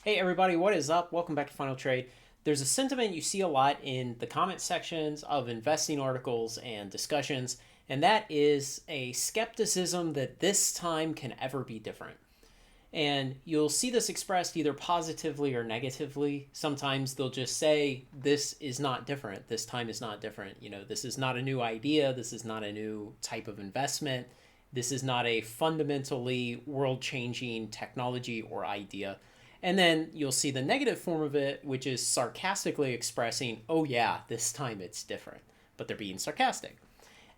Hey everybody, what is up? Welcome back to Final Trade. There's a sentiment you see a lot in the comment sections of investing articles and discussions, and that is a skepticism that this time can ever be different. And you'll see this expressed either positively or negatively. Sometimes they'll just say, this is not different. This time is not different. This is not a new idea. This is not a new type of investment. This is not a fundamentally world changing technology or idea. And then you'll see the negative form of it, which is sarcastically expressing, oh, yeah, this time it's different. But they're being sarcastic.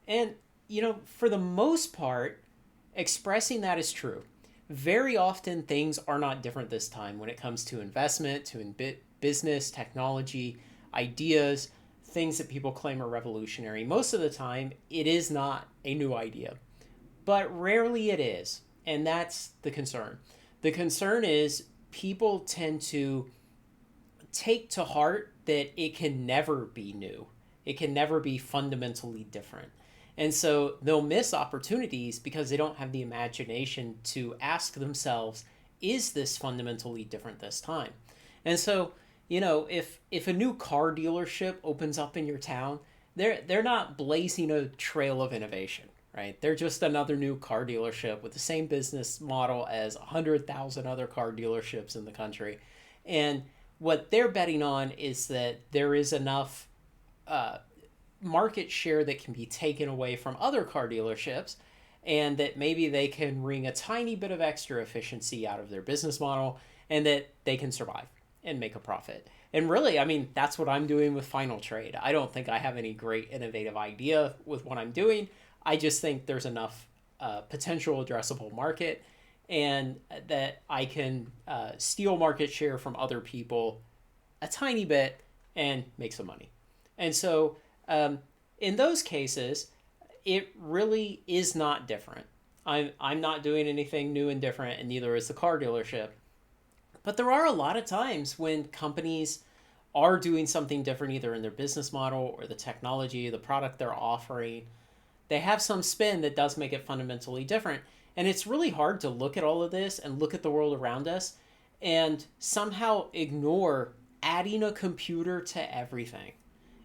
And, for the most part, expressing that is true. Very often things are not different this time when it comes to investment, business, technology, ideas, things that people claim are revolutionary. Most of the time, it is not a new idea, but rarely it is. And that's the concern. The concern is people tend to take to heart that it can never be new, it can never be fundamentally different. And so they'll miss opportunities because they don't have the imagination to ask themselves, is this fundamentally different this time? And so, if a new car dealership opens up in your town, they're not blazing a trail of innovation, right? They're just another new car dealership with the same business model as 100,000 other car dealerships in the country. And what they're betting on is that there is enough market share that can be taken away from other car dealerships, and that maybe they can wring a tiny bit of extra efficiency out of their business model, and that they can survive and make a profit. And really, I mean, that's what I'm doing with Final Trade. I don't think I have any great innovative idea with what I'm doing. I just think there's enough potential addressable market, and that I can steal market share from other people a tiny bit and make some money. And so in those cases, it really is not different. I'm not doing anything new and different, and neither is the car dealership. But there are a lot of times when companies are doing something different, either in their business model or the technology, the product they're offering. They have some spin that does make it fundamentally different. And it's really hard to look at all of this and look at the world around us and somehow ignore adding a computer to everything.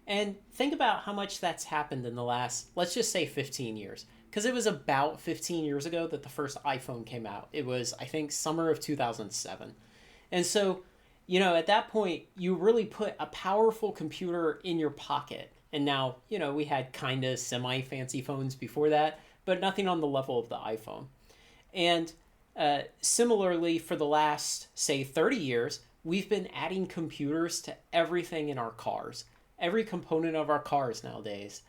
And think about how much that's happened in the last, let's just say 15 years. Because it was about 15 years ago that the first iPhone came out. It was, I think, summer of 2007. And so, at that point, you really put a powerful computer in your pocket. And now, we had kind of semi fancy phones before that, but nothing on the level of the iPhone. And similarly, for the last, say, 30 years, we've been adding computers to everything in our cars. Every component of our cars nowadays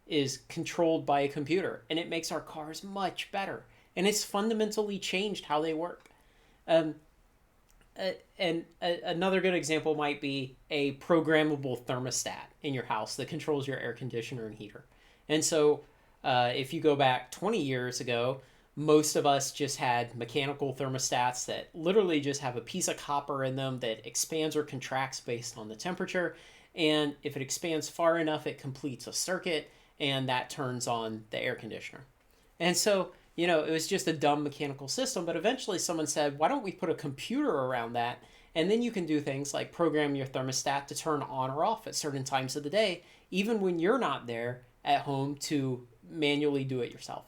is controlled by a computer, and it makes our cars much better. And it's fundamentally changed how they work. Um, Another good example might be a programmable thermostat in your house that controls your air conditioner and heater. And so, if you go back 20 years ago, most of us just had mechanical thermostats that literally just have a piece of copper in them that expands or contracts based on the temperature. And if it expands far enough, it completes a circuit, and that turns on the air conditioner. And so, it was just a dumb mechanical system, but eventually someone said, why don't we put a computer around that? And then you can do things like program your thermostat to turn on or off at certain times of the day, even when you're not there at home to manually do it yourself.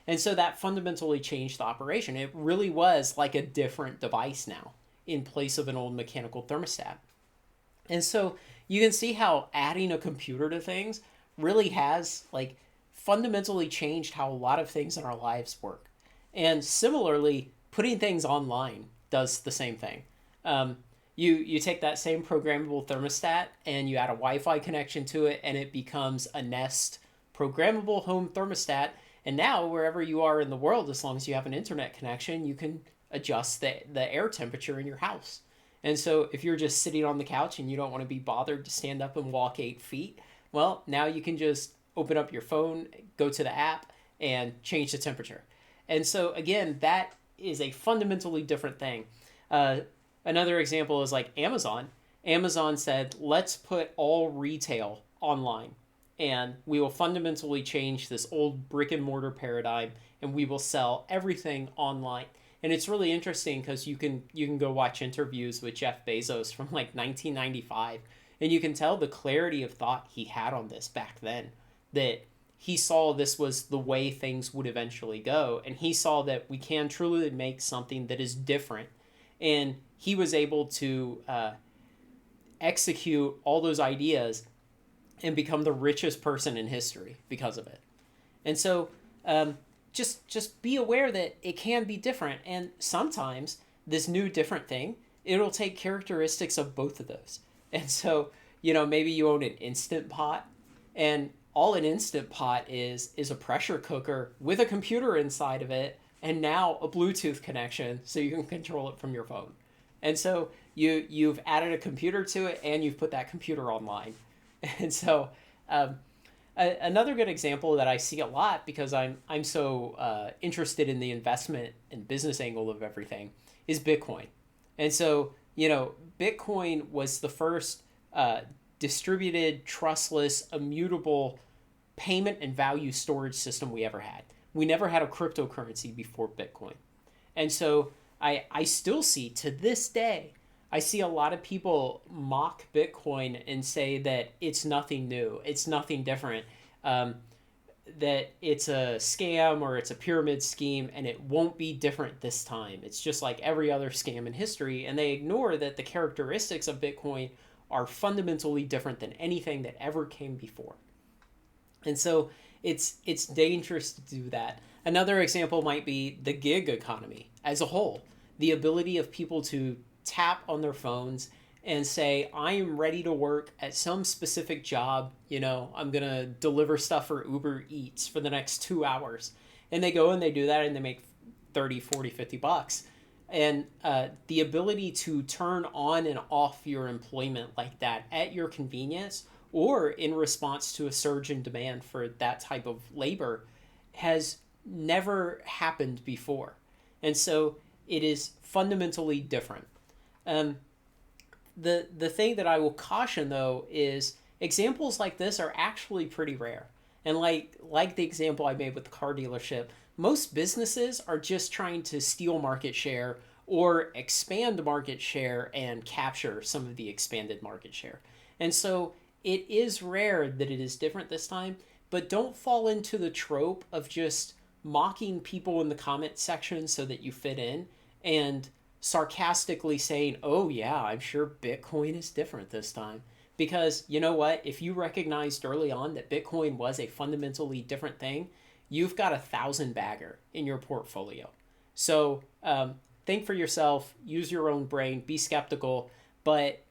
And so that fundamentally changed the operation. It really was like a different device now in place of an old mechanical thermostat. And so you can see how adding a computer to things really has fundamentally changed how a lot of things in our lives work. And similarly, putting things online does the same thing. You take that same programmable thermostat and you add a Wi-Fi connection to it, and it becomes a Nest programmable home thermostat. And now wherever you are in the world, as long as you have an internet connection, you can adjust the air temperature in your house. And so if you're just sitting on the couch and you don't want to be bothered to stand up and walk 8 feet, well, now you can just open up your phone, go to the app, and change the temperature. And so, again, that is a fundamentally different thing. Another example is like Amazon. Amazon said, let's put all retail online, and we will fundamentally change this old brick and mortar paradigm, and we will sell everything online. And it's really interesting because you can go watch interviews with Jeff Bezos from like 1995, and you can tell the clarity of thought he had on this back then, that he saw this was the way things would eventually go, and he saw that we can truly make something that is different, and he was able to execute all those ideas and become the richest person in history because of it. And so just be aware that it can be different, and sometimes this new different thing, it'll take characteristics of both of those. And so, maybe you own an Instant Pot, and all an Instant Pot is a pressure cooker with a computer inside of it, and now a Bluetooth connection so you can control it from your phone. And so you've added a computer to it, and you've put that computer online. And so another good example that I see a lot, because I'm so interested in the investment and business angle of everything, is Bitcoin. And so, Bitcoin was the first distributed, trustless, immutable payment and value storage system we ever had. We never had a cryptocurrency before Bitcoin. And so I still see, to this day, I see a lot of people mock Bitcoin and say that it's nothing new, it's nothing different, that it's a scam or it's a pyramid scheme, and it won't be different this time. It's just like every other scam in history, and they ignore that the characteristics of Bitcoin are fundamentally different than anything that ever came before. And so it's dangerous to do that. Another example might be the gig economy as a whole. The ability of people to tap on their phones and say, I am ready to work at some specific job. I'm going to deliver stuff for Uber Eats for the next 2 hours. And they go and they do that, and they make 30, 40, 50 bucks. And the ability to turn on and off your employment like that at your convenience, or in response to a surge in demand for that type of labor, has never happened before. And so it is fundamentally different. The thing that I will caution, though, is examples like this are actually pretty rare. And like the example I made with the car dealership, most businesses are just trying to steal market share or expand market share and capture some of the expanded market share. And so it is rare that it is different this time, but don't fall into the trope of just mocking people in the comment section so that you fit in, and sarcastically saying, oh yeah, I'm sure Bitcoin is different this time. Because you know what? If you recognized early on that Bitcoin was a fundamentally different thing, you've got 1,000 bagger in your portfolio. So think for yourself, use your own brain, be skeptical, but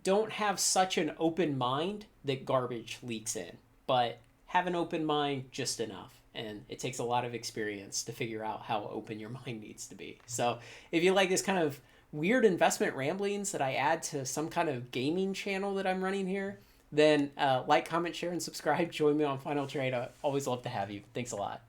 don't have such an open mind that garbage leaks in. But have an open mind just enough. And it takes a lot of experience to figure out how open your mind needs to be. So if you like this kind of weird investment ramblings that I add to some kind of gaming channel that I'm running here, then like, comment, share, and subscribe. Join me on Final Trade. I always love to have you. Thanks a lot.